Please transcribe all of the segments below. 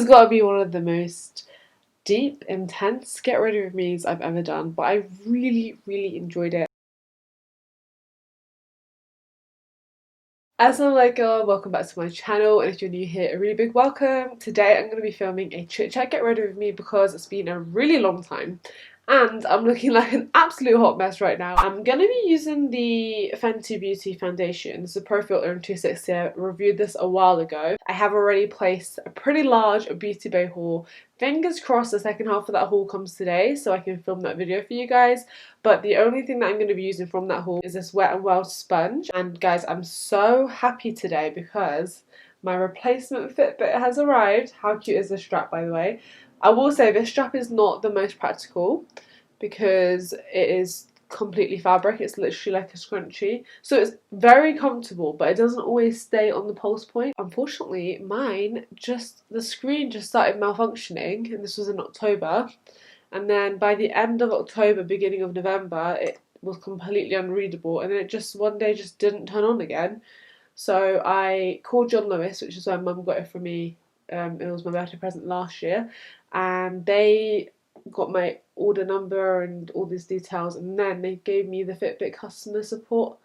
has got to be one of the most deep, intense get ready with me's I've ever done, but I really, really enjoyed it. Assalamualaikum, welcome back to my channel, and if you're new here, a really big welcome. Today I'm going to be filming a chit chat get ready with me because it's been a really long time and I'm looking like an absolute hot mess right now. I'm going to be using the Fenty Beauty foundation. It's a Pro Filter in 260. I reviewed this a while ago. I have already placed a pretty large Beauty Bay haul. Fingers crossed the second half of that haul comes today so I can film that video for you guys. But the only thing that I'm going to be using from that haul is this Wet n Wild sponge. And guys, I'm so happy today because my replacement Fitbit has arrived. How cute is this strap, by the way? I will say this strap is not the most practical because it is completely fabric. It's literally like a scrunchie, so it's very comfortable, but it doesn't always stay on the pulse point. Unfortunately, mine the screen just started malfunctioning, and this was in October, and then by the end of October, beginning of November, it was completely unreadable, and then it just one day just didn't turn on again. So I called John Lewis, which is where Mum got it for me. It was my birthday present last year, and they got my order number and all these details, and then they gave me the Fitbit customer support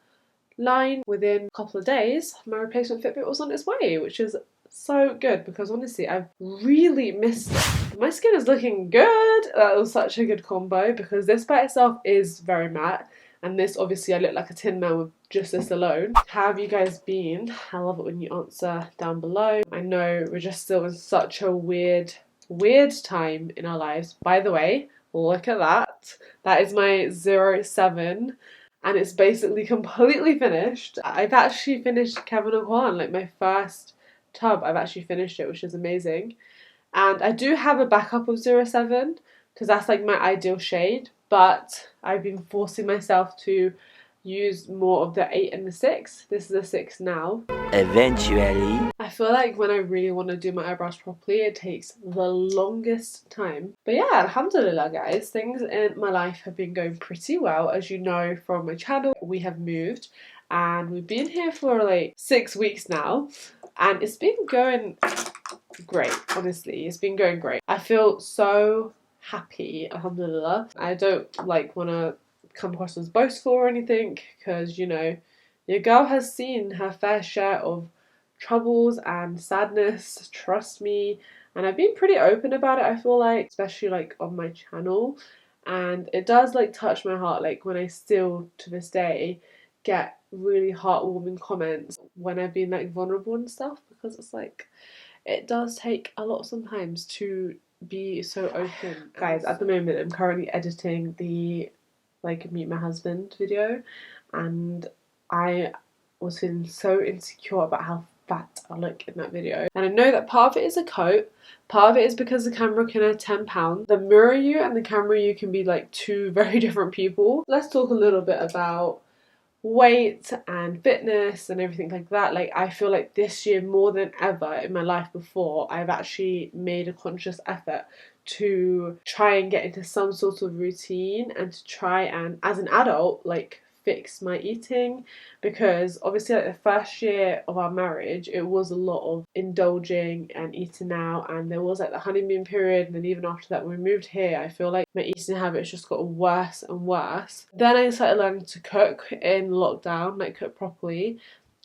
line. Within a couple of days, my replacement Fitbit was on its way, which is so good because honestly I've really missed it. My skin is looking good. That was such a good combo because this by itself is very matte, and this obviously I look like a tin man with just this alone. How have you guys been? I love it when you answer down below. I know we're just still in such a weird time in our lives. By the way, look at that. That is my 07 and it's basically completely finished. I've actually finished Kevin and Kwan, like my first tub. I've actually finished it, which is amazing. And I do have a backup of 07 because that's like my ideal shade, but I've been forcing myself to use more of the 8 and the 6. This is a 6 now. Eventually. I feel like when I really want to do my eyebrows properly, it takes the longest time. But yeah, alhamdulillah guys, things in my life have been going pretty well. As you know from my channel, we have moved and we've been here for like 6 weeks now, and it's been going great. Honestly, it's been going great. I feel so happy, alhamdulillah. I don't like want to come across as boastful or anything because, you know, your girl has seen her fair share of troubles and sadness, trust me, and I've been pretty open about it, I feel like, especially like on my channel, and it does like touch my heart like when I still to this day get really heartwarming comments when I've been like vulnerable and stuff, because it's like it does take a lot sometimes to be so open. Guys, at the moment I'm currently editing the like meet my husband video, and I was feeling so insecure about how fat I look in that video. And I know that part of it is a coat, part of it is because the camera can add £10. The mirror you and the camera you can be like two very different people. Let's talk a little bit about weight and fitness and everything like that. Like, I feel like this year more than ever in my life before, I've actually made a conscious effort to try and get into some sort of routine and to try and, as an adult, like fix my eating, because obviously like the first year of our marriage it was a lot of indulging and eating out, and there was like the honeymoon period, and then even after that when we moved here I feel like my eating habits just got worse and worse. Then I started learning to cook in lockdown, like cook properly,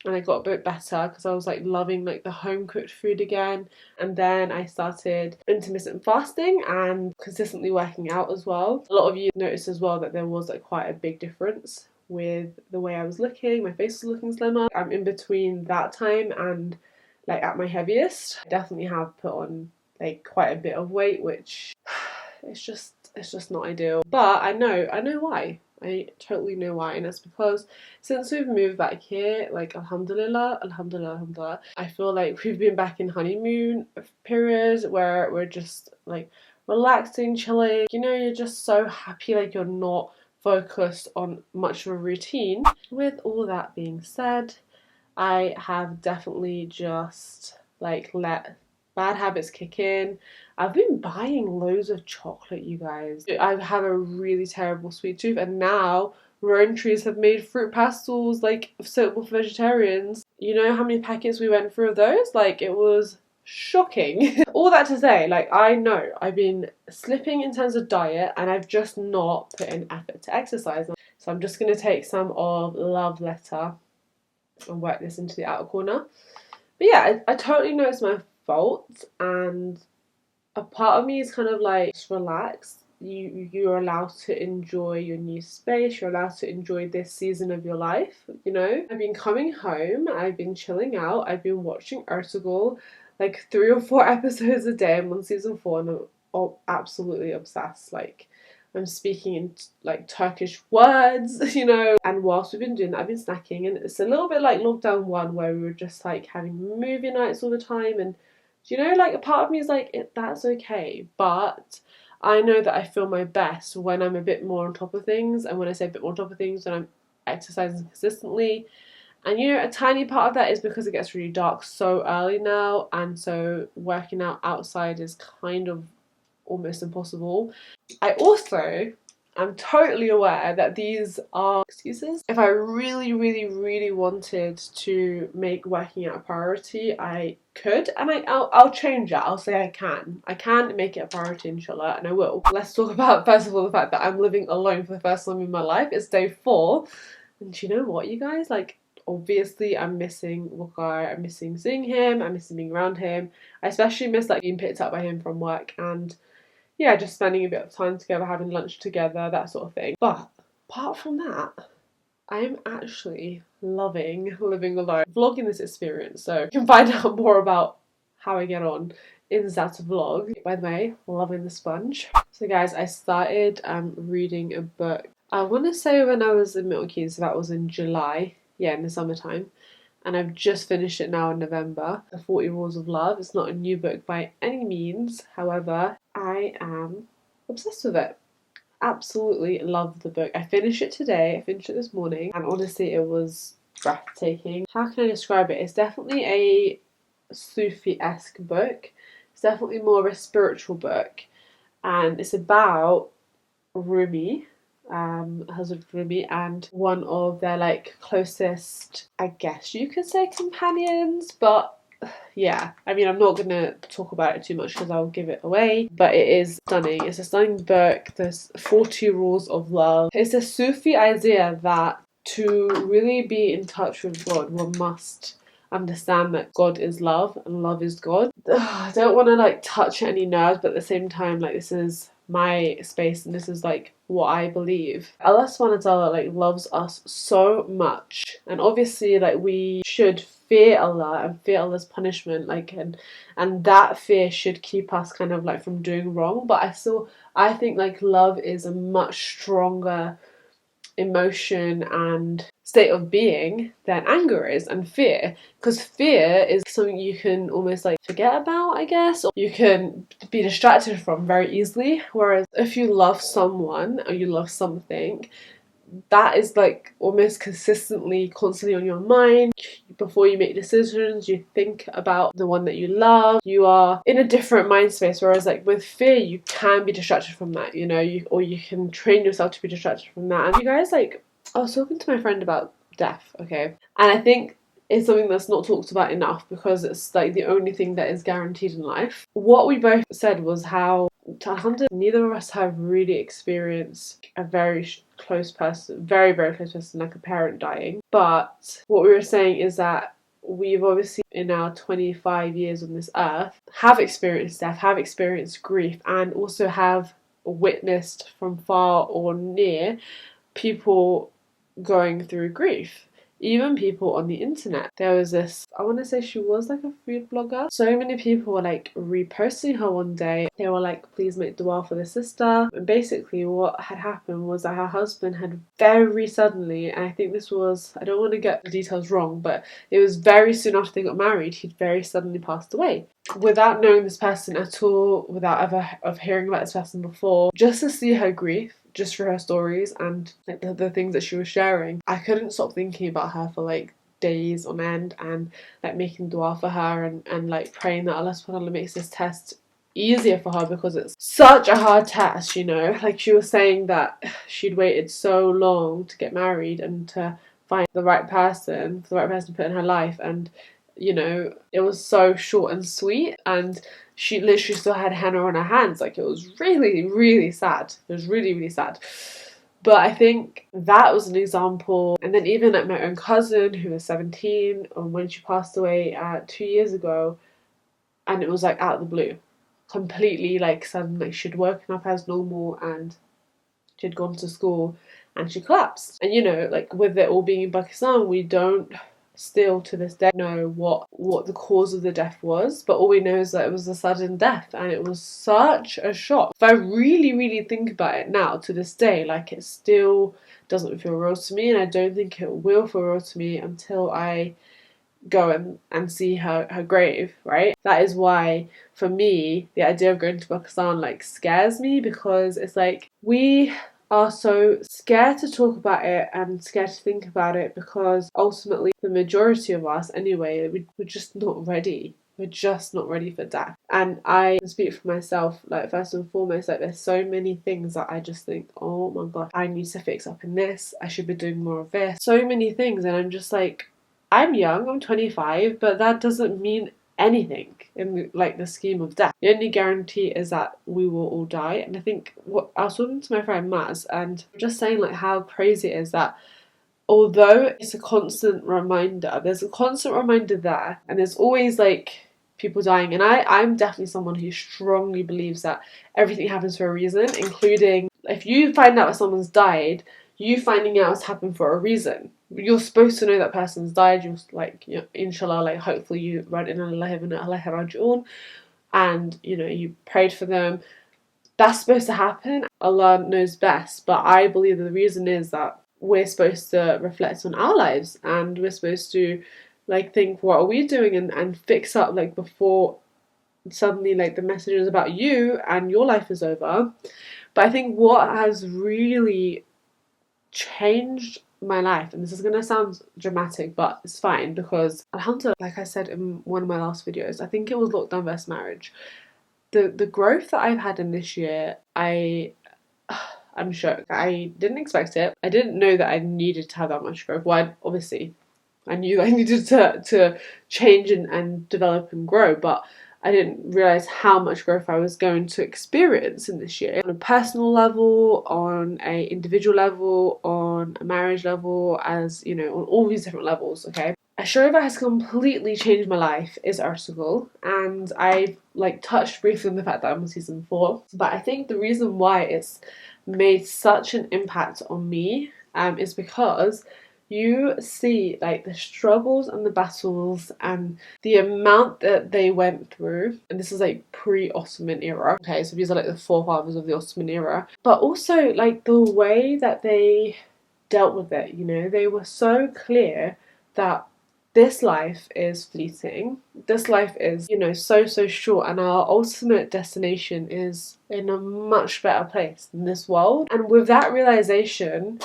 and I got a bit better because I was like loving like the home cooked food again. And then I started intermittent fasting and consistently working out as well. A lot of you noticed as well that there was like quite a big difference with the way I was looking. My face was looking slimmer. I'm in between that time and like at my heaviest. I definitely have put on like quite a bit of weight, which it's just not ideal. But I know why. I totally know why, and it's because since we've moved back here, like alhamdulillah, I feel like we've been back in honeymoon periods where we're just like relaxing, chilling, you know, you're just so happy, like you're not focused on much of a routine. With all that being said, I have definitely just like let bad habits kick in. I've been buying loads of chocolate, you guys. I have a really terrible sweet tooth, and now Rome trees have made fruit pastels like suitable for vegetarians. You know how many packets we went through of those? Like, it was shocking. All that to say, like, I know I've been slipping in terms of diet and I've just not put in effort to exercise. So I'm just going to take some of Love Letter and work this into the outer corner. But yeah, I totally know it's my fault, and a part of me is kind of like, just relax. You're allowed to enjoy your new space. You're allowed to enjoy this season of your life, you know? I've been coming home, I've been chilling out, I've been watching Ertugrul like 3 or 4 episodes a day. I'm on season 4 and I'm absolutely obsessed. Like, I'm speaking in like Turkish words, you know. And whilst we've been doing that, I've been snacking, and it's a little bit like lockdown 1 where we were just like having movie nights all the time. And you know, like, a part of me is like, that's okay, but I know that I feel my best when I'm a bit more on top of things. And when I say a bit more on top of things, when I'm exercising consistently. And you know, a tiny part of that is because it gets really dark so early now, and so working out outside is kind of almost impossible. I also am totally aware that these are excuses. If I really wanted to make working out a priority, I could, and I'll change it. I'll say I can make it a priority, inshallah, and I will. Let's talk about, first of all, the fact that I'm living alone for the first time in my life. It's day 4, and do you know what, you guys, like, obviously I'm missing Waqar, I'm missing seeing him, I'm missing being around him. I especially miss like being picked up by him from work, and yeah, just spending a bit of time together, having lunch together, that sort of thing. But apart from that, I'm actually loving living alone, vlogging this experience, so you can find out more about how I get on in that vlog. By the way, loving the sponge. So guys, I started reading a book, I want to say when I was in Milton Keynes, so that was in July, yeah, in the summertime. And I've just finished it now in November. The 40 Rules of Love. It's not a new book by any means. However, I am obsessed with it. Absolutely love the book. I finished it today. I finished it this morning. And honestly, it was breathtaking. How can I describe it? It's definitely a Sufi-esque book. It's definitely more of a spiritual book. And it's about Rumi, Hazrat Rumi, and one of their like closest, I guess you could say, companions. But yeah, I mean, I'm not gonna talk about it too much because I'll give it away, but it is stunning. It's a stunning book. There's 40 rules of love. It's a Sufi idea that to really be in touch with God, one must understand that God is love and love is God. I don't want to like touch any nerves, but at the same time, like, this is my space and this is like what I believe. Allah subhanahu wa ta'ala like loves us so much, and obviously like we should fear Allah and fear Allah's punishment, like, and that fear should keep us kind of like from doing wrong. But I think like love is a much stronger emotion and state of being than anger is, and fear, because fear is something you can almost like forget about, I guess, or you can be distracted from very easily. Whereas if you love someone or you love something, that is like almost consistently, constantly on your mind. Before you make decisions, you think about the one that you love. You are in a different mind space. Whereas like with fear, you can be distracted from that, you know, or you can train yourself to be distracted from that. And you guys, like, I was talking to my friend about death, okay, and I think it's something that's not talked about enough because it's like the only thing that is guaranteed in life. What we both said was how, alhamdulillah, neither of us have really experienced a very close person, very close person, like a parent dying. But what we were saying is that we've obviously in our 25 years on this earth have experienced death, have experienced grief, and also have witnessed from far or near people going through grief. Even people on the internet. There was this, I want to say she was like a food blogger. So many people were like reposting her one day. They were like, please make dua for the sister. And basically what had happened was that her husband had very suddenly, and I think this was, I don't want to get the details wrong, but it was very soon after they got married, he'd very suddenly passed away. Without knowing this person at all, without ever of hearing about this person before, just to see her grief, just for her stories and like the things that she was sharing, I couldn't stop thinking about her for like days on end, and like making dua for her, and like praying that Allah subhanahu wa ta'ala makes this test easier for her, because it's such a hard test, you know. Like, she was saying that she'd waited so long to get married and to find the right person, for the right person to put in her life, and you know, it was so short and sweet, and she literally still had henna on her hands. Like, it was really, really sad. It was really, really sad. But I think that was an example. And then even like my own cousin who was 17, and when she passed away 2 years ago, and it was like out of the blue, completely like sudden, like she'd woken up as normal and she'd gone to school and she collapsed. And you know, like with it all being in Pakistan, we don't still to this day know what the cause of the death was, but all we know is that it was a sudden death, and it was such a shock. If I really think about it now to this day, like it still doesn't feel real to me, and I don't think it will feel real to me until I go and see her grave, right? That is why for me the idea of going to Pakistan like scares me, because it's like we are so scared to talk about it and scared to think about it, because ultimately the majority of us anyway, we're just not ready. We're just not ready for death. And I speak for myself, like first and foremost, like there's so many things that I just think, oh my god, I need to fix up in this, I should be doing more of this, so many things. And I'm just like, I'm young, I'm 25, but that doesn't mean anything in like the scheme of death. The only guarantee is that we will all die. And I think what I was talking to my friend Maz, and just saying like how crazy it is that although it's a constant reminder, there's a constant reminder there, and there's always like people dying. And I'm definitely someone who strongly believes that everything happens for a reason, including if you find out that someone's died, you finding out it's happened for a reason. You're supposed to know that person's died. You're like, you know, inshallah, like hopefully you read in Allah raji'un, and you know you prayed for them. That's supposed to happen. Allah knows best, but I believe that the reason is that we're supposed to reflect on our lives, and we're supposed to like think, what are we doing, and fix up like before suddenly like the message is about you and your life is over. But I think what has really changed my life, and this is going to sound dramatic, but it's fine, because alhamdulillah, like I said in one of my last videos, I think it was lockdown versus marriage, the growth that I've had in this year, I'm shocked. I didn't expect it. I didn't know that I needed to have that much growth. Well, obviously I knew that I needed to change and develop and grow, but I didn't realise how much growth I was going to experience in this year. On a personal level, on a individual level, on a marriage level, as you know, on all these different levels, okay? A show that has completely changed my life is Ertugrul, and I like touched briefly on the fact that I'm on season 4, but I think the reason why it's made such an impact on me is because you see like the struggles and the battles and the amount that they went through. And this is like pre-Ottoman era, okay, so these are like the forefathers of the Ottoman era, but also like the way that they dealt with it. You know, they were so clear that this life is fleeting, this life is, you know, so short, and our ultimate destination is in a much better place than this world. And with that realization,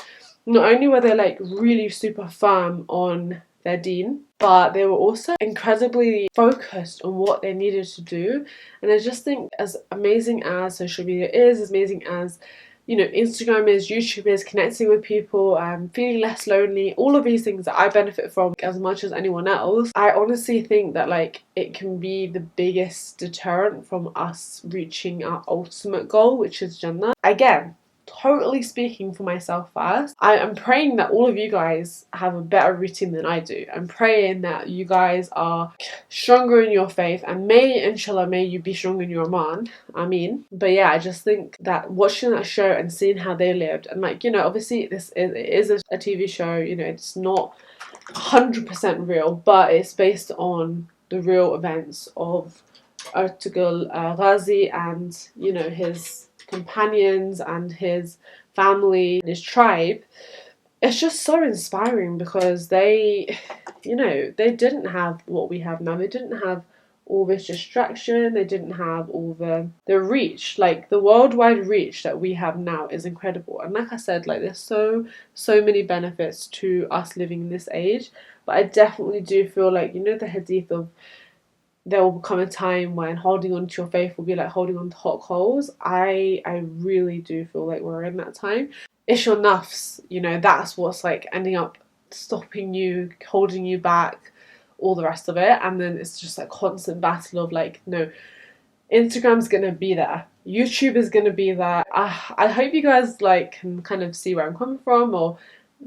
not only were they like really super firm on their deen, but they were also incredibly focused on what they needed to do. And I just think, as amazing as social media is, as amazing as, you know, Instagram is, YouTube is, connecting with people, feeling less lonely, all of these things that I benefit from as much as anyone else, I honestly think that like it can be the biggest deterrent from us reaching our ultimate goal, which is Jannah. Again, totally speaking for myself first, I am praying that all of you guys have a better routine than I do. I'm praying that you guys are stronger in your faith, and may, inshallah, may you be stronger in your iman. I mean, but yeah, I just think that watching that show and seeing how they lived, and like, you know, obviously it is a TV show, you know, it's not 100% real, but it's based on the real events of Ertugrul Ghazi and, you know, his companions and his family and his tribe. It's just so inspiring, because they, you know, they didn't have what we have now. They didn't have all this distraction, they didn't have all the reach, like the worldwide reach that we have now is incredible. And like I said, like there's so many benefits to us living in this age. But I definitely do feel like, you know, the hadith of there will come a time when holding on to your faith will be like holding on to hot coals. I really do feel like we're in that time. It's your nafs, you know, that's what's like ending up stopping you, holding you back, all the rest of it, and then it's just a constant battle of like, no, Instagram's gonna be there, YouTube is gonna be there. I hope you guys like can kind of see where I'm coming from or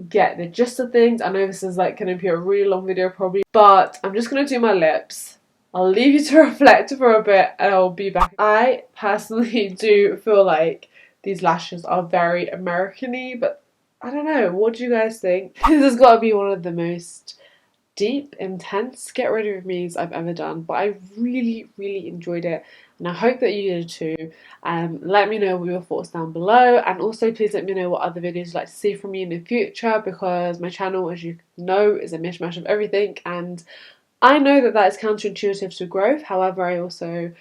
get the gist of things. I know this is like gonna be a really long video probably, but I'm just gonna do my lips. I'll leave you to reflect for a bit and I'll be back. I personally do feel like these lashes are very American-y, but I don't know, what do you guys think? This has got to be one of the most deep, intense get ready with me's I've ever done, but I really enjoyed it and I hope that you did too. Let me know what your thoughts down below, and also please let me know what other videos you'd like to see from me in the future, because my channel, as you know, is a mishmash of everything, and I know that that is counterintuitive to growth. However, I also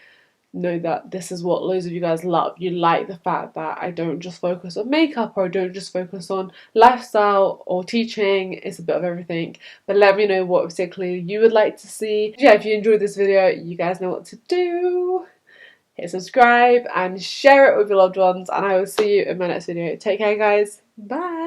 know that this is what loads of you guys love. You like the fact that I don't just focus on makeup, or I don't just focus on lifestyle or teaching. It's a bit of everything. But let me know what particularly you would like to see. Yeah, if you enjoyed this video, you guys know what to do. Hit subscribe and share it with your loved ones, and I will see you in my next video. Take care, guys. Bye.